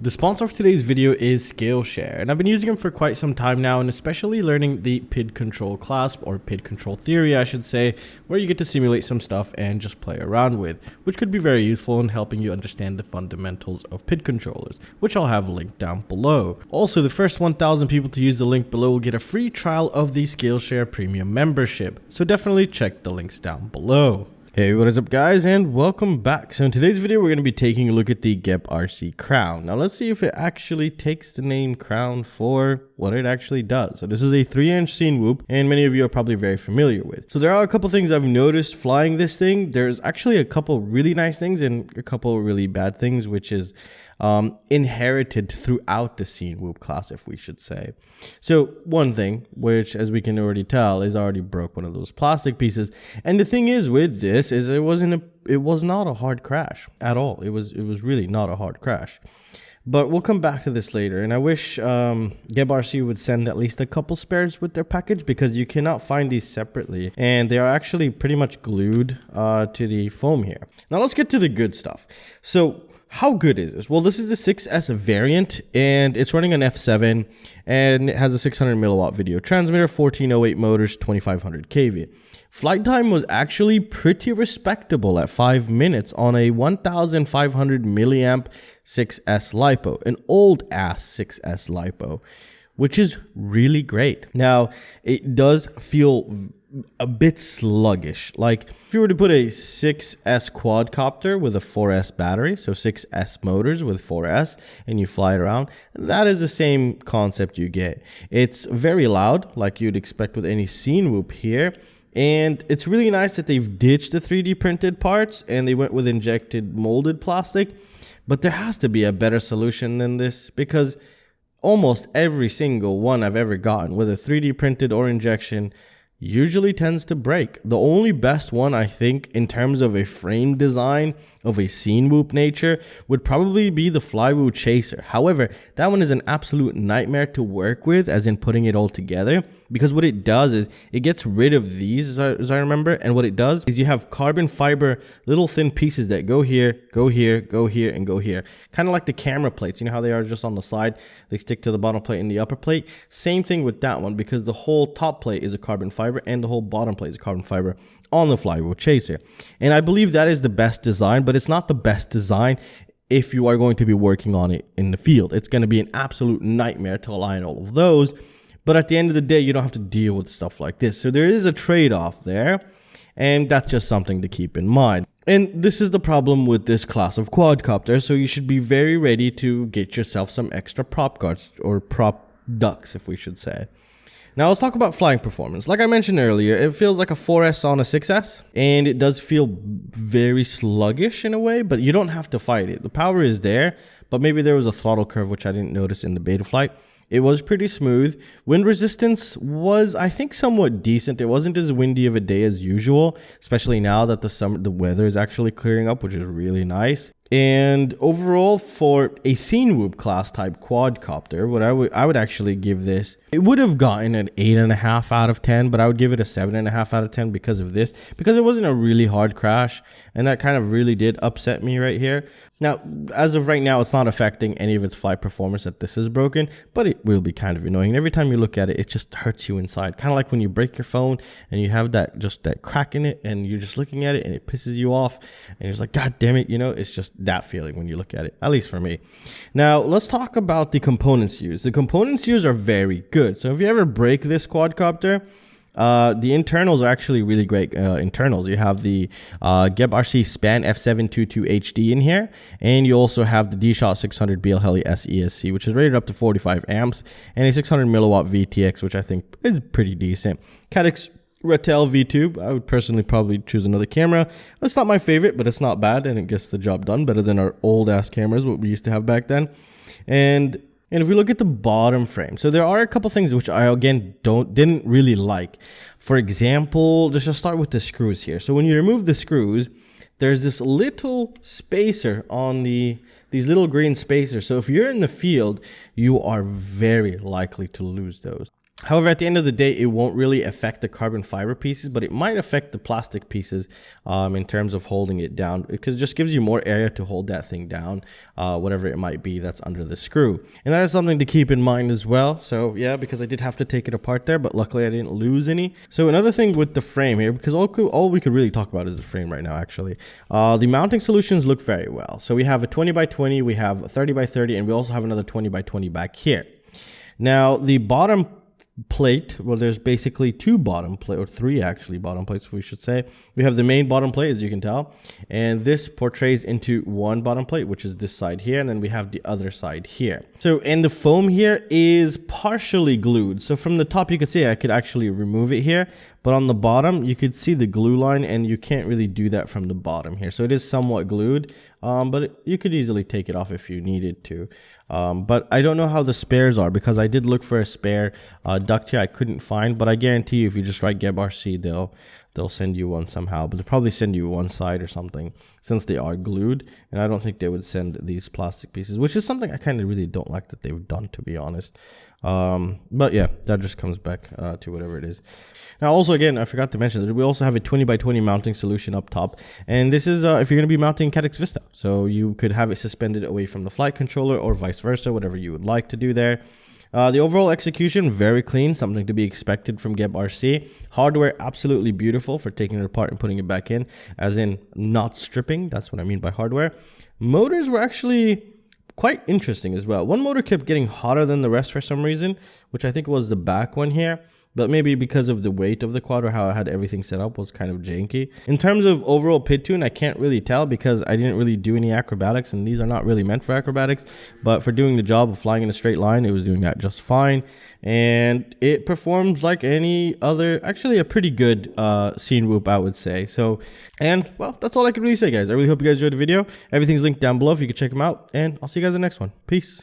The sponsor of today's video is Skillshare, and I've been using them for quite some time now, and especially learning the PID control class, or PID control theory I should say, where you get to simulate some stuff and just play around with, which could be very useful in helping you understand the fundamentals of PID controllers, which I'll have linked down below. Also, the first 1,000 people to use the link below will get a free trial of the Skillshare premium membership, so definitely check the links down below. Hey, what is up guys, and welcome back. So in today's video we're going to be taking a look at the GepRC crown. Now let's see if it actually takes the name crown for what it actually does. So this is a 3-inch Cinewhoop, and many of you are probably very familiar with. So there are a couple things I've noticed flying this thing. There's actually a couple really nice things and a couple really bad things, which is inherited throughout the Cinewhoop class, if we should say. So one thing, which as we can already tell, is already broke one of those plastic pieces. And the thing is with this is it was not a hard crash at all. It was really not a hard crash. But we'll come back to this later, and I wish GepRC would send at least a couple spares with their package, because you cannot find these separately, and they are actually pretty much glued to the foam here. Now let's get to the good stuff. So how good is this? Well, this is the 6S variant, and it's running an F7, and it has a 600 milliwatt video transmitter, 1408 motors, 2500 kV. Flight time was actually pretty respectable at 5 minutes on a 1500 milliamp 6S LiPo, an old ass 6S LiPo, which is really great. Now, it does feel a bit sluggish. Like if you were to put a 6S quadcopter with a 4S battery, so 6S motors with 4S, and you fly it around, that is the same concept you get. It's very loud, like you'd expect with any Cinewhoop here. And it's really nice that they've ditched the 3D printed parts and they went with injected molded plastic. But there has to be a better solution than this, because almost every single one I've ever gotten, whether 3D printed or injection, usually tends to break. The only best one, I think, in terms of a frame design of a Cinewhoop nature would probably be the Flywheel Chaser. However, that one is an absolute nightmare to work with, as in putting it all together, because what it does is it gets rid of these, as I remember, and what it does is you have carbon fiber little thin pieces that go here, go here, go here, and go here. Kind of like the camera plates. You know how they are just on the side? They stick to the bottom plate and the upper plate. Same thing with that one, because the whole top plate is a carbon fiber and the whole bottom plate is a carbon fiber on the Flywheel Chaser. And I believe that is the best design, but it's not the best design if you are going to be working on it in the field. It's going to be an absolute nightmare to align all of those. But at the end of the day, you don't have to deal with stuff like this. So there is a trade-off there, and that's just something to keep in mind. And this is the problem with this class of quadcopter, so you should be very ready to get yourself some extra prop guards, or prop ducts, if we should say. Now let's talk about flying performance. Like I mentioned earlier, it feels like a 4S on a 6S, and it does feel very sluggish in a way, but you don't have to fight it. The power is there, but maybe there was a throttle curve, which I didn't notice in the beta flight. It was pretty smooth. Wind resistance was, I think, somewhat decent. It wasn't as windy of a day as usual, especially now that the weather is actually clearing up, which is really nice. And overall, for a Cinewhoop class type quadcopter, what I would actually give this, it would have gotten an 8.5 out of 10, but I would give it a 7.5 out of 10 because of this, because it wasn't a really hard crash, and that kind of really did upset me right here. Now, as of right now, it's not affecting any of its flight performance that this is broken, but it will be kind of annoying. Every time you look at it, it just hurts you inside. Kind of like when you break your phone and you have that crack in it, and you're just looking at it and it pisses you off, and you're just like, God damn it, you know, it's just that feeling when you look at it, at least for me. Now, let's talk about the components used. The components used are very good. So if you ever break this quadcopter, the internals are actually really great internals. You have the GepRC Span F722 HD in here, and you also have the D-Shot 600 BL Heli S ESC, which is rated up to 45 amps, and a 600 milliwatt VTX, which I think is pretty decent. Hakcrc Ratel V2, I would personally probably choose another camera. It's not my favorite, but it's not bad, and it gets the job done better than our old ass cameras, what we used to have back then. And if we look at the bottom frame, so there are a couple things which I again didn't really like. For example, let's just start with the screws here. So when you remove the screws, there's this little spacer on these little green spacers. So if you're in the field, you are very likely to lose those. However, at the end of the day, it won't really affect the carbon fiber pieces, but it might affect the plastic pieces in terms of holding it down, because it just gives you more area to hold that thing down, whatever it might be that's under the screw. And that is something to keep in mind as well. So yeah, because I did have to take it apart there, but luckily I didn't lose any. So another thing with the frame here, because all we could really talk about is the frame right now, actually. The mounting solutions look very well. So we have a 20x20, we have a 30x30, and we also have another 20x20 back here. Now, the bottom plate, well, there's basically two bottom plate, or three actually bottom plates, we should say. We have the main bottom plate, as you can tell, and this portrays into one bottom plate, which is this side here, and then we have the other side here. So, and the foam here is partially glued. So from the top, you could see I could actually remove it here, but on the bottom, you could see the glue line, and you can't really do that from the bottom here. So it is somewhat glued, but you could easily take it off if you needed to. But I don't know how the spares are, because I did look for a spare duct here I couldn't find, but I guarantee you if you just write GepRC, they'll send you one somehow, but they'll probably send you one side or something, since they are glued, and I don't think they would send these plastic pieces, which is something I kind of really don't like that they've done, to be honest. But yeah, that just comes back to whatever it is. Now also, again, I forgot to mention that we also have a 20x20 mounting solution up top, and this is if you're going to be mounting Caddx Vista, so you could have it suspended away from the flight controller or vice versa, whatever you would like to do there. The overall execution, very clean, something to be expected from GepRC. Hardware, absolutely beautiful for taking it apart and putting it back in, as in not stripping. That's what I mean by hardware. Motors were actually quite interesting as well. One motor kept getting hotter than the rest for some reason, which I think was the back one here. But maybe because of the weight of the quad or how I had everything set up was kind of janky. In terms of overall PID tune, I can't really tell because I didn't really do any acrobatics, and these are not really meant for acrobatics. But for doing the job of flying in a straight line, it was doing that just fine. And it performs like any other, actually a pretty good Cinewhoop, I would say. So, and well, that's all I can really say, guys. I really hope you guys enjoyed the video. Everything's linked down below if you can check them out. And I'll see you guys in the next one. Peace.